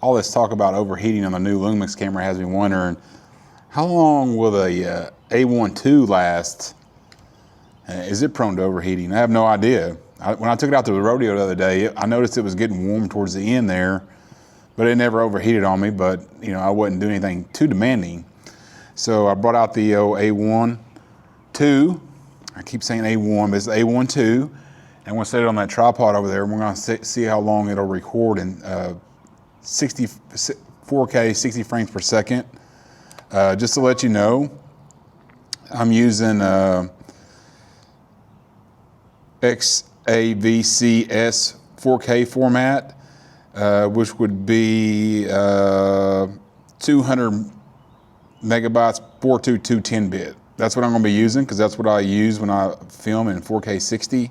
all this talk about overheating on the new Lumix camera has me wondering, how long will the A1ll last? Is it prone to overheating? I have no idea. When I took it out to the rodeo the other day, I noticed it was getting warm towards the end there, but it never overheated on me. But you know, I wasn't doing anything too demanding. So I brought out the A1ll. I keep saying A1, but it's the A1ll. And I'm gonna set it on that tripod over there, and we're gonna see how long it'll record in 4K, 60 frames per second. Just to let you know, I'm using XAVCS 4K format, which would be 200 megabytes, 422 10-bit. That's what I'm going to be using, because that's what I use when I film in 4K 60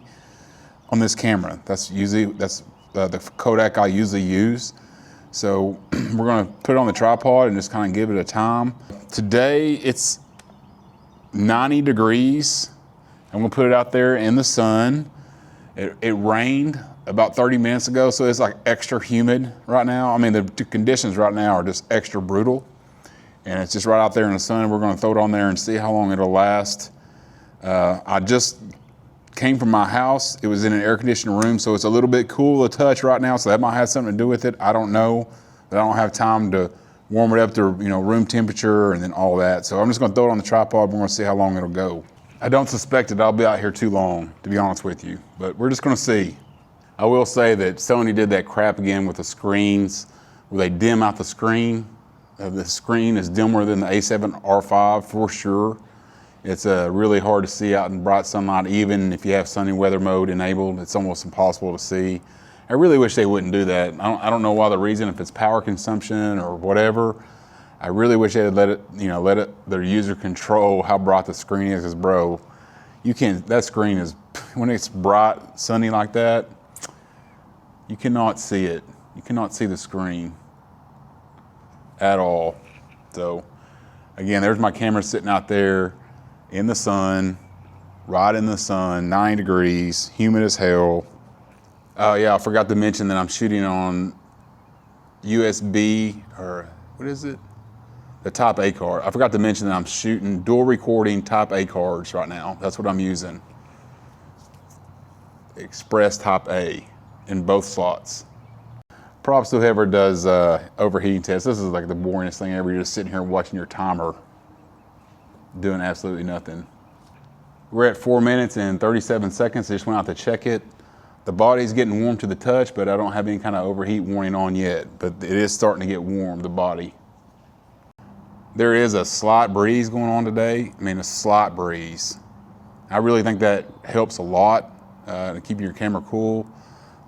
on this camera. That's the codec I usually use. So we're going to put it on the tripod and just kind of give it a time. Today it's 90 degrees. I'm going to put it out there in the sun. It rained about 30 minutes ago, so it's like extra humid right now. I mean, the conditions right now are just extra brutal. And it's just right out there in the sun. We're going to throw it on there and see how long it'll last. I just came from my house. It was in an air conditioned room, so it's a little bit cool to touch right now, so that might have something to do with it. I don't know, but I don't have time to warm it up to room temperature and then all that. So I'm just going to throw it on the tripod. We're going to see how long it'll go. I don't suspect that I'll be out here too long, to be honest with you, but we're just going to see. I will say that Sony did that crap again with the screens, where they dim out the screen. The screen is dimmer than the A7R5 for sure. It's really hard to see out in bright sunlight, even if you have sunny weather mode enabled. It's almost impossible to see. I really wish they wouldn't do that. I don't know why the reason, if it's power consumption or whatever. I really wish they would let their user control how bright the screen is, because bro, that screen is, when it's bright, sunny like that, you cannot see it. You cannot see the screen at all. So again, there's my camera sitting out there in the sun, right in the sun, 90 degrees, humid as hell. Oh yeah, I forgot to mention that I'm shooting on USB, or what is it? The Type A card. I forgot to mention that I'm shooting dual recording Type A cards right now. That's what I'm using. Express Type A in both slots. Props to whoever does overheating tests. This is like the boringest thing ever. You're just sitting here watching your timer doing absolutely nothing. We're at 4 minutes and 37 seconds. I just went out to check it. The body's getting warm to the touch, but I don't have any kind of overheat warning on yet. But it is starting to get warm, the body. There is a slight breeze going on today. I mean, a slight breeze. I really think that helps a lot to keep your camera cool.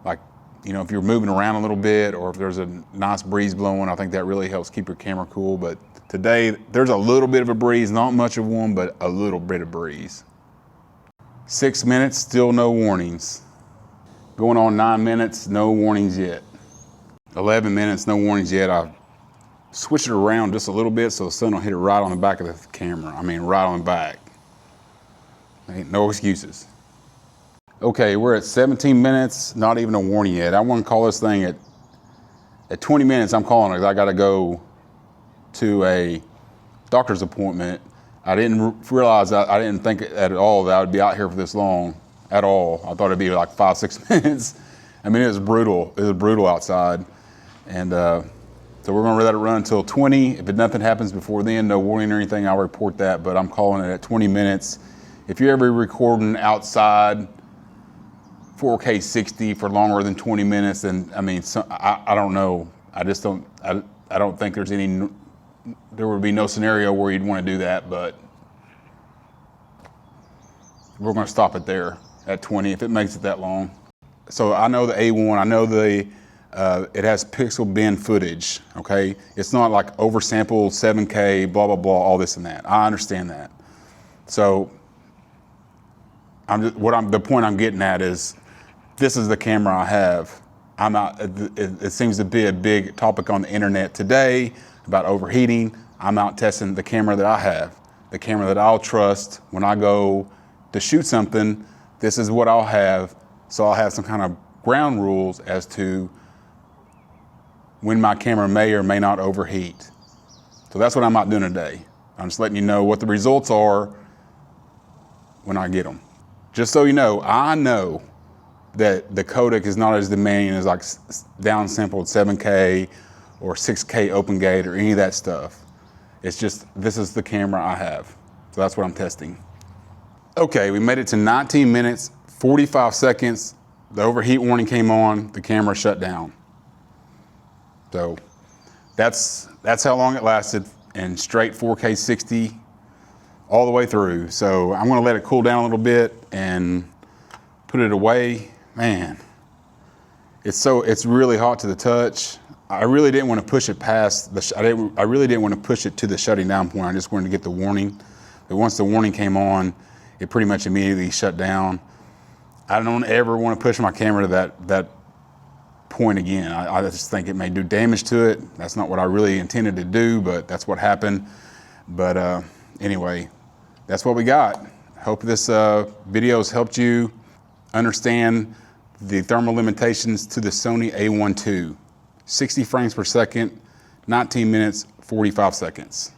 Like, if you're moving around a little bit, or if there's a nice breeze blowing, I think that really helps keep your camera cool. But today, there's a little bit of a breeze, not much of one, but a little bit of breeze. 6 minutes, still no warnings. Going on 9 minutes, no warnings yet. 11 minutes, no warnings yet. I switched it around just a little bit so the sun will hit it right on the back of the camera. I mean, right on the back. Ain't no excuses. Okay, we're at 17 minutes, not even a warning yet. I want to call this thing at 20 minutes. I'm calling it because I got to go to a doctor's appointment. I didn't realize, I didn't think at all that I would be out here for this long at all. I thought it'd be like 5-6 minutes. I mean, it was brutal. It was brutal outside. And so we're going to let it run until 20. If nothing happens before then, no warning or anything, I'll report that. But I'm calling it at 20 minutes. If you're ever recording outside 4K 60 for longer than 20 minutes, then I mean, I don't know. I just don't. I don't think there would be no scenario where you'd want to do that. But we're going to stop it there at 20 if it makes it that long. So I know the A1. I know it has pixel bin footage. Okay, it's not like oversampled 7K, blah blah blah, all this and that. I understand that. So the point I'm getting at is, this is the camera I have. It seems to be a big topic on the internet today about overheating. I'm out testing the camera that I have, the camera that I'll trust when I go to shoot something. This is what I'll have. So I'll have some kind of ground rules as to when my camera may or may not overheat. So that's what I'm not doing today. I'm just letting you know what the results are when I get them. Just so you know, I know that the codec is not as demanding as like downsampled 7K or 6K open gate or any of that stuff. It's just, this is the camera I have. So that's what I'm testing. Okay, we made it to 19 minutes, 45 seconds. The overheat warning came on, the camera shut down. So that's how long it lasted, in straight 4K 60 all the way through. So I'm gonna let it cool down a little bit and put it away. Man, it's really hot to the touch. I really didn't want to push it past I really didn't want to push it to the shutting down point. I just wanted to get the warning. But once the warning came on, it pretty much immediately shut down. I don't ever want to push my camera to that point again. I just think it may do damage to it. That's not what I really intended to do, but that's what happened. But anyway, that's what we got. Hope this video has helped you understand the thermal limitations to the Sony A1ll II. 60 frames per second, 19 minutes, 45 seconds.